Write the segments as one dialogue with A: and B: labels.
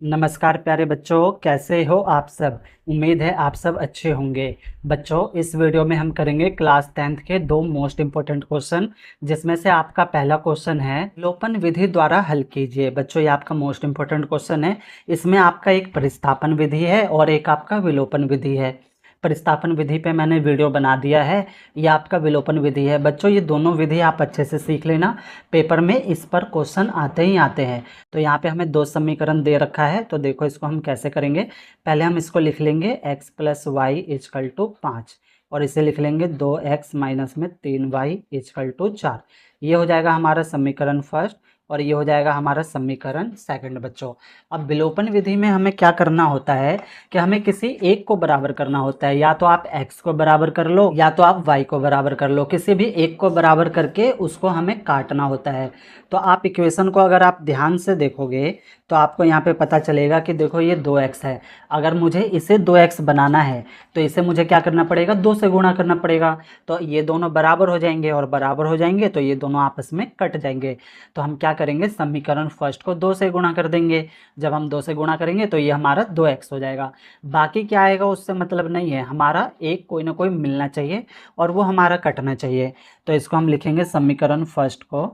A: नमस्कार प्यारे बच्चों, कैसे हो आप सब। उम्मीद है आप सब अच्छे होंगे। बच्चों, इस वीडियो में हम करेंगे क्लास 10th के दो मोस्ट इम्पोर्टेंट क्वेश्चन, जिसमें से आपका पहला क्वेश्चन है विलोपन विधि द्वारा हल कीजिए। बच्चों, ये आपका मोस्ट इम्पोर्टेंट क्वेश्चन है। इसमें आपका एक प्रतिस्थापन विधि है और एक आपका विलोपन विधि है। प्रतिस्थापन विधि पे मैंने वीडियो बना दिया है। ये आपका विलोपन विधि है। बच्चों, ये दोनों विधि आप अच्छे से सीख लेना, पेपर में इस पर क्वेश्चन आते ही आते हैं। तो यहाँ पे हमें दो समीकरण दे रखा है, तो देखो इसको हम कैसे करेंगे। पहले हम इसको लिख लेंगे x plus Y equal to 5, और इसे लिख लेंगे 2x माइनस में 3y इजकल टू 4। ये हो जाएगा हमारा समीकरण फर्स्ट, और ये हो जाएगा हमारा समीकरण सेकंड। बच्चों, अब विलोपन विधि में हमें क्या करना होता है कि हमें किसी एक को बराबर करना होता है। या तो आप x को बराबर कर लो या तो आप y को बराबर कर लो, किसी भी एक को बराबर करके उसको हमें काटना होता है। तो आप इक्वेशन को अगर आप ध्यान से देखोगे तो आपको यहाँ पे पता चलेगा कि देखो ये 2x है। अगर मुझे इसे 2x बनाना है तो इसे मुझे क्या करना पड़ेगा, 2 से गुणा करना पड़ेगा। तो ये दोनों बराबर हो जाएंगे, और बराबर हो जाएंगे तो ये दोनों आपस में कट जाएंगे। तो हम क्या करेंगे, समीकरण फर्स्ट को 2 से गुणा कर देंगे। जब हम 2 से गुणा करेंगे तो ये हमारा 2x हो जाएगा। बाकी क्या आएगा उससे मतलब नहीं है, हमारा एक कोई ना कोई मिलना चाहिए और वो हमारा कटना चाहिए। तो इसको हम लिखेंगे समीकरण फर्स्ट को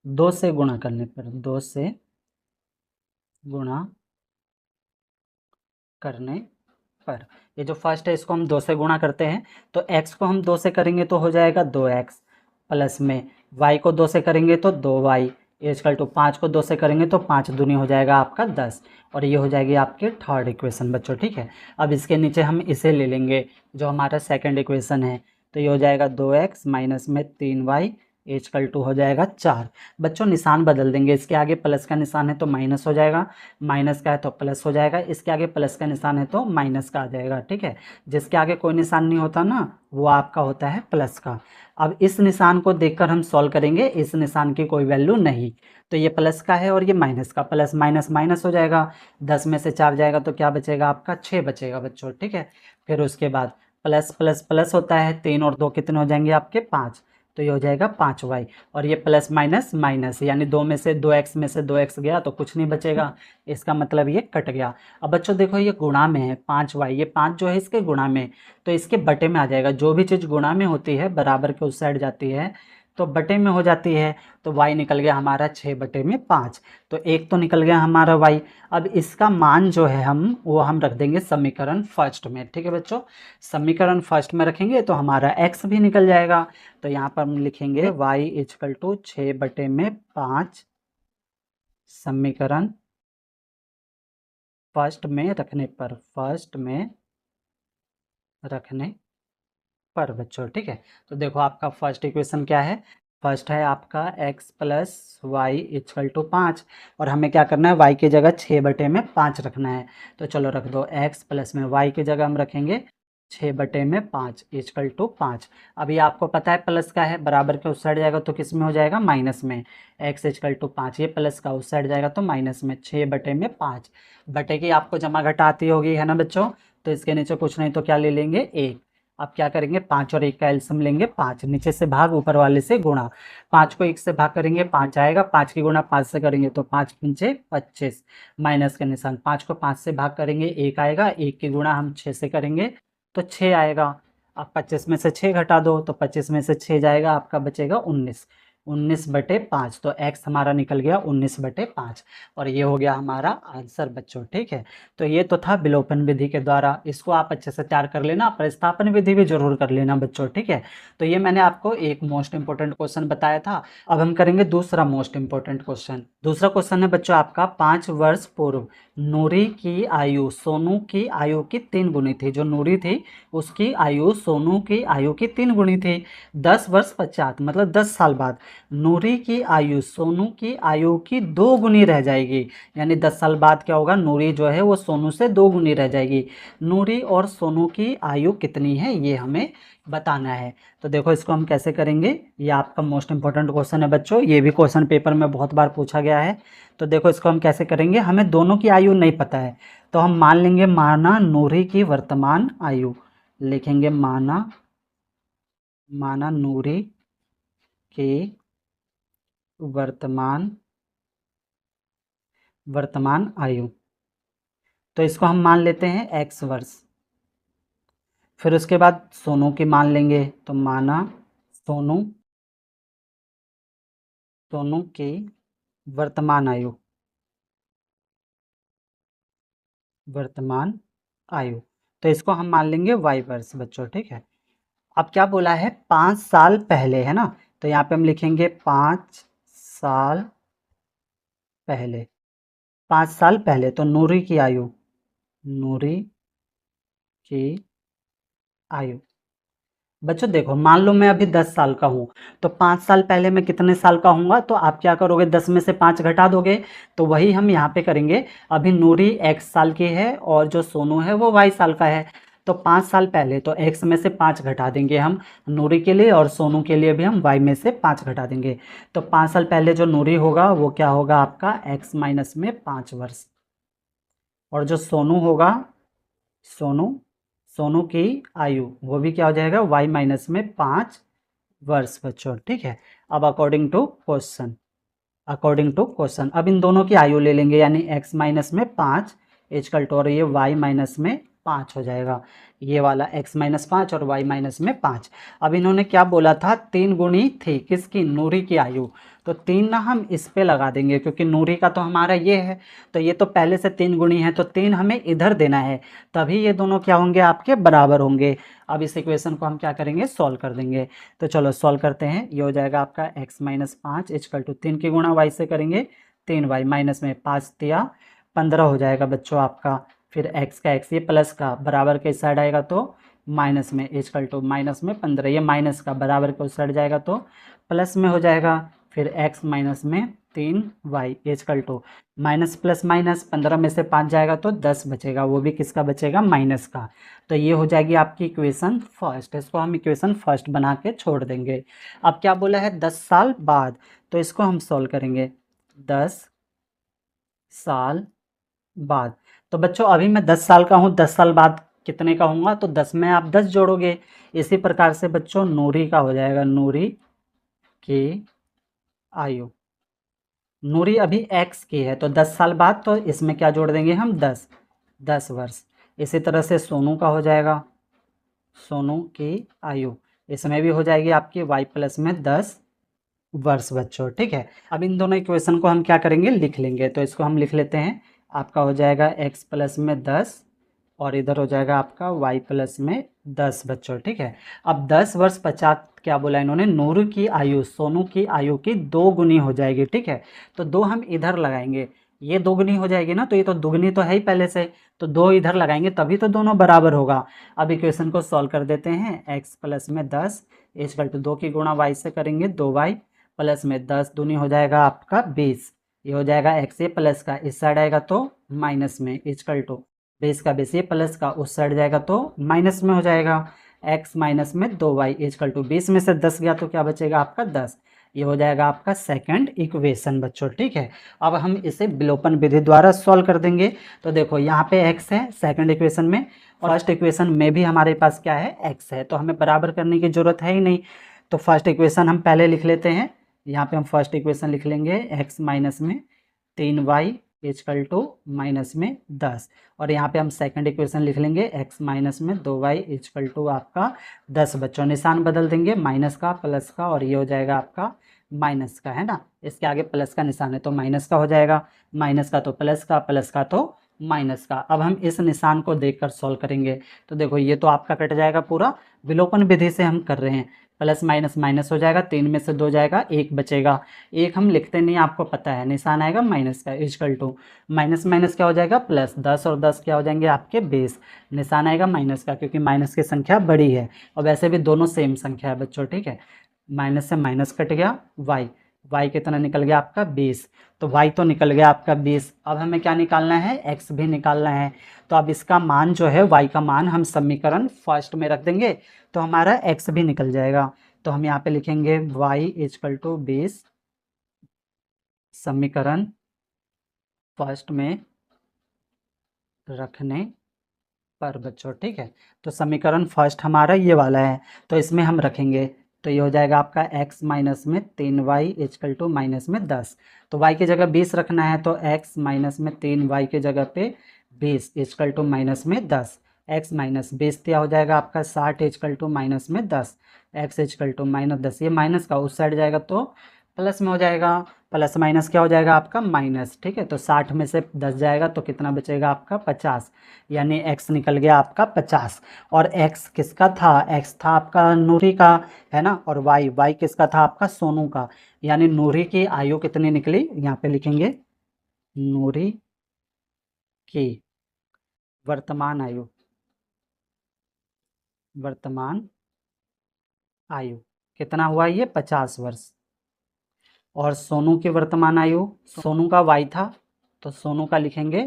A: 2 से गुणा करने पर, 2 से गुणा करने पर, ये जो फर्स्ट है इसको हम 2 से गुणा करते हैं। तो x को हम 2 से करेंगे तो हो जाएगा 2x, प्लस में y को 2 से करेंगे तो 2y इक्वल टू 5 को 2 से करेंगे तो 5 दूनी हो जाएगा आपका 10। और ये हो जाएगी आपके थर्ड इक्वेशन बच्चों, ठीक है। अब इसके नीचे हम इसे ले लेंगे जो हमारा सेकंड इक्वेशन है। तो ये हो जाएगा 2x माइनस में 3y इक्वल टू हो जाएगा 4। बच्चों, निशान बदल देंगे, इसके आगे प्लस का निशान है तो माइनस हो जाएगा, माइनस का है तो प्लस हो जाएगा, इसके आगे प्लस का निशान है तो माइनस का आ जाएगा, ठीक है। जिसके आगे कोई निशान नहीं होता ना, वो आपका होता है प्लस का। अब इस निशान को देखकर हम सॉल्व करेंगे, इस निशान की कोई वैल्यू नहीं। तो ये प्लस का है और ये माइनस का, प्लस माइनस माइनस हो जाएगा। 10 में से 4 जाएगा तो क्या बचेगा आपका, 6 बचेगा बच्चों, ठीक है। फिर उसके बाद प्लस प्लस प्लस होता है, 3 और 2 कितने हो जाएंगे आपके, 5। तो ये हो जाएगा 5y, और ये प्लस माइनस माइनस, यानी 2 में से 2x में से 2x गया तो कुछ नहीं बचेगा, इसका मतलब ये कट गया। अब बच्चों देखो, ये गुणा में है 5y, ये 5 जो है इसके गुणा में, तो इसके बटे में आ जाएगा। जो भी चीज़ गुणा में होती है बराबर के उस साइड जाती है तो बटे में हो जाती है। तो y निकल गया हमारा 6/5, तो एक तो निकल गया हमारा y। अब इसका मान जो है हम रख देंगे समीकरण फर्स्ट में, ठीक है बच्चों। समीकरण फर्स्ट में रखेंगे तो हमारा x भी निकल जाएगा। तो यहाँ पर हम लिखेंगे y इजकल टू 6/5 समीकरण फर्स्ट में रखने पर, फर्स्ट में रखने पर बच्चों, ठीक है। तो देखो आपका फर्स्ट इक्वेशन क्या है, फर्स्ट है आपका x plus Y equal to 5, और हमें क्या करना है, y की जगह 6/5 रखना है। तो चलो रख दो, x प्लस में y की जगह हम रखेंगे 6/5 इजकल टू 5। अभी आपको पता है प्लस का है, बराबर के उस साइड जाएगा तो किस में हो जाएगा, माइनस में। x इजकल टू 5, ये प्लस का उस साइड जाएगा तो माइनस में, 6/5। बटे की आपको जमा घटा आती होगी, है ना बच्चों। तो इसके नीचे कुछ नहीं तो क्या ले लेंगे, 1। अब क्या करेंगे, 5 और 1 का एलसीएम लेंगे, 5 नीचे से भाग ऊपर वाले से गुणा। 5 को 1 से भाग करेंगे 5 आएगा, 5 की गुणा 5 से करेंगे तो 5 पंचे 25, माइनस का निशान। 5 को 5 से भाग करेंगे 1 आएगा, 1 की गुणा हम 6 से करेंगे तो 6 आएगा। अब 25 में से 6 घटा दो तो 25 में से 6 जाएगा, आपका बचेगा 19, 19/5। तो x हमारा निकल गया 19/5, और ये हो गया हमारा आंसर बच्चों, ठीक है। तो ये तो था विलोपन विधि के द्वारा, इसको आप अच्छे से तैयार कर लेना। प्रतिस्थापन विधि भी जरूर कर लेना बच्चों, ठीक है। तो ये मैंने आपको एक मोस्ट इंपॉर्टेंट क्वेश्चन बताया था। अब हम करेंगे दूसरा मोस्ट इंपॉर्टेंट क्वेश्चन। दूसरा क्वेश्चन है बच्चों आपका, 5 वर्ष पूर्व नूरी की आयु सोनू की आयु की 3 गुनी थी। जो नूरी थी उसकी आयु सोनू की आयु की 3 गुनी थी। 10 वर्ष पश्चात, मतलब 10 साल बाद, नूरी की आयु सोनू की आयु की 2 गुनी रह जाएगी। यानी 10 साल बाद क्या होगा, नूरी जो है वो सोनू से 2 गुनी रह जाएगी। नूरी और सोनू की आयु कितनी है ये हमें बताना है। तो देखो इसको हम कैसे करेंगे, ये आपका मोस्ट इंपॉर्टेंट क्वेश्चन है बच्चों, ये भी क्वेश्चन पेपर में बहुत बार पूछा गया है। तो देखो इसको हम कैसे करेंगे, हमें दोनों की आयु नहीं पता है, तो हम मान लेंगे माना नूरी की वर्तमान आयु, लिखेंगे माना नूरी की वर्तमान आयु, तो इसको हम मान लेते हैं x वर्ष। फिर उसके बाद सोनू की मान लेंगे, तो माना सोनू की वर्तमान आयु, तो इसको हम मान लेंगे y वर्ष बच्चों, ठीक है। अब क्या बोला है, 5 साल पहले, है ना, तो यहाँ पे हम लिखेंगे 5 साल पहले। 5 साल पहले, तो नूरी की आयु, नूरी की आयु। बच्चों देखो, मान लो मैं अभी 10 साल का हूँ, तो 5 साल पहले मैं कितने साल का हूँगा, तो आप क्या करोगे, 10 में से 5 घटा दोगे, तो वही हम यहाँ पे करेंगे। अभी नूरी x साल की है और जो सोनू है वो y साल का है, तो 5 साल पहले, तो x में से 5 घटा देंगे हम नूरी के लिए, और सोनू के लिए भी हम y में से 5 घटा देंगे। तो 5 साल पहले जो नूरी होगा वो क्या होगा आपका, x माइनस में 5 वर्ष, और जो सोनू होगा, सोनू की आयु, वो भी क्या हो जाएगा, y माइनस में 5 वर्ष बच्चों, ठीक है। अब अकॉर्डिंग टू क्वेश्चन अब इन दोनों की आयु ले लेंगे, यानी x माइनस में 5 इजकल टू, और ये y माइनस में 5 हो जाएगा, ये वाला x माइनस 5 और y माइनस में 5। अब इन्होंने क्या बोला था, 3 गुणी थी किसकी, नूरी की आयु, तो 3 ना हम इस पे लगा देंगे, क्योंकि नूरी का तो हमारा ये है, तो ये तो पहले से 3 गुणी है, तो 3 हमें इधर देना है, तभी ये दोनों क्या होंगे, आपके बराबर होंगे। अब इस इक्वेशन को हम क्या करेंगे, सॉल्व कर देंगे। तो चलो सॉल्व करते हैं। ये हो जाएगा आपका x माइनस 5 इजकल टू 3 की गुणा y से करेंगे 3y, माइनस में 5 तिया 15 हो जाएगा बच्चों आपका। फिर x का x, ये प्लस का बराबर के साइड आएगा तो माइनस में, इजकल टू माइनस में 15, ये माइनस का बराबर के उस साइड जाएगा तो प्लस में हो जाएगा। फिर x माइनस में 3y equal to minus plus minus, 15 में से 5 जाएगा तो 10 बचेगा, वो भी किसका बचेगा, माइनस का। तो ये हो जाएगी आपकी इक्वेशन फर्स्ट, इसको हम इक्वेशन फर्स्ट बना के छोड़ देंगे। अब क्या बोला है, 10 साल बाद, तो इसको हम सॉल्व करेंगे 10 साल बाद। तो बच्चों अभी मैं 10 साल का हूँ, 10 साल बाद कितने का होऊंगा, तो 10 में आप 10 जोड़ोगे। इसी प्रकार से बच्चों नूरी का हो जाएगा, नूरी की आयु, नूरी अभी x की है, तो 10 साल बाद, तो इसमें क्या जोड़ देंगे हम, 10 वर्ष। इसी तरह से सोनू का हो जाएगा, सोनू की आयु, इसमें भी हो जाएगी आपकी y प्लस में 10 वर्ष बच्चों, ठीक है। अब इन दोनों इक्वेशन को हम क्या करेंगे, लिख लेंगे। तो इसको हम लिख लेते हैं, आपका हो जाएगा x प्लस में 10 और इधर हो जाएगा आपका y प्लस में 10 बच्चों, ठीक है। अब 10 वर्ष 50, क्या बोला इन्होंने, नूर की आयु सोनू की आयु की 2 गुनी हो जाएगी, ठीक है। तो 2 हम इधर लगाएंगे, ये 2 गुनी हो जाएगी ना, तो ये तो दुगनी तो है ही पहले से, तो 2 इधर लगाएंगे तभी तो दोनों बराबर होगा। अब इक्वेशन को सॉल्व कर देते हैं, x प्लस में 10 इजकल टू 2 की गुणा y से करेंगे 2y, प्लस में 10 दूनी हो जाएगा आपका 20, ये हो जाएगा x, ये प्लस का इस साइड आएगा तो माइनस में, इजकल टू 20 का 20, ये प्लस का उस साइड जाएगा तो माइनस में हो जाएगा। x माइनस में 2y इजकल टू 20 में से 10 गया तो क्या बचेगा आपका 10, ये हो जाएगा आपका सेकंड इक्वेशन बच्चों, ठीक है। अब हम इसे विलोपन विधि द्वारा सॉल्व कर देंगे। तो देखो यहाँ पे x है सेकंड इक्वेशन में, फर्स्ट इक्वेशन में भी हमारे पास क्या है, x है, तो हमें बराबर करने की जरूरत है ही नहीं। तो फर्स्ट इक्वेशन हम पहले लिख लेते हैं, यहाँ पे हम फर्स्ट इक्वेशन लिख लेंगे, x माइनस में 3y इजकल टू माइनस में 10, और यहाँ पे हम सेकंड इक्वेशन लिख लेंगे, x माइनस में 2y इजकल टू आपका 10 बच्चों, निशान बदल देंगे, माइनस का प्लस का, और ये हो जाएगा आपका माइनस का, है ना, इसके आगे प्लस का निशान है तो माइनस का हो जाएगा, माइनस का तो प्लस का, प्लस का तो माइनस का। अब हम इस निशान को देखकर सॉल्व करेंगे। तो देखो ये तो आपका कट जाएगा पूरा, विलोपन विधि से हम कर रहे हैं, प्लस माइनस माइनस हो जाएगा, 3 में से 2 जाएगा, 1 बचेगा, 1 हम लिखते नहीं आपको पता है, निशान आएगा माइनस का, इजकल टू माइनस माइनस क्या हो जाएगा प्लस, 10 और 10 क्या हो जाएंगे आपके 20, निशान आएगा माइनस का, क्योंकि माइनस की संख्या बड़ी है, और वैसे भी दोनों सेम संख्या है बच्चों, ठीक है। माइनस से माइनस कट गया, y कितना निकल गया आपका 20, तो y तो निकल गया आपका 20। अब हमें क्या निकालना है, x भी निकालना है। तो अब इसका मान जो है, y का मान हम समीकरण फर्स्ट में रख देंगे, तो हमारा x भी निकल जाएगा। तो हम यहाँ पे लिखेंगे y इजकल टू 20 समीकरण फर्स्ट में रखने पर बच्चों, ठीक है। तो समीकरण फर्स्ट हमारा ये वाला है, तो इसमें हम रखेंगे तो ये हो जाएगा आपका x माइनस में 3y इक्वल टू माइनस में 10। तो y की जगह 20 रखना है, तो x माइनस में 3y के जगह पे 20 इक्वल टू माइनस में 10। x माइनस 20 क्या हो जाएगा आपका 60 इक्वल टू माइनस में 10। x इक्वल टू माइनस 10, ये माइनस का उस साइड जाएगा तो प्लस में हो जाएगा। प्लस माइनस क्या हो जाएगा आपका माइनस, ठीक है। तो 60 में से 10 जाएगा तो कितना बचेगा आपका 50, यानी x निकल गया आपका 50। और x किसका था, x था आपका नूरी का, है ना। और y किसका था आपका सोनू का। यानी नूरी की आयु कितनी निकली, यहाँ पे लिखेंगे नूरी की वर्तमान आयु, वर्तमान आयु कितना हुआ, ये 50 वर्ष। और सोनू की वर्तमान आयु, सोनू का y था, तो सोनू का लिखेंगे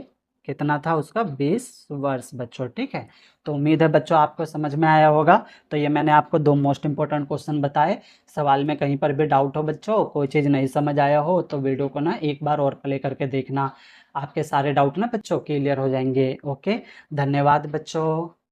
A: कितना था उसका 20 वर्ष बच्चों, ठीक है। तो उम्मीद है बच्चों आपको समझ में आया होगा। तो ये मैंने आपको 2 मोस्ट इंपॉर्टेंट क्वेश्चन बताए। सवाल में कहीं पर भी डाउट हो बच्चों, कोई चीज़ नहीं समझ आया हो, तो वीडियो को ना एक बार और प्ले करके देखना, आपके सारे डाउट ना बच्चों क्लियर हो जाएंगे। ओके, धन्यवाद बच्चों।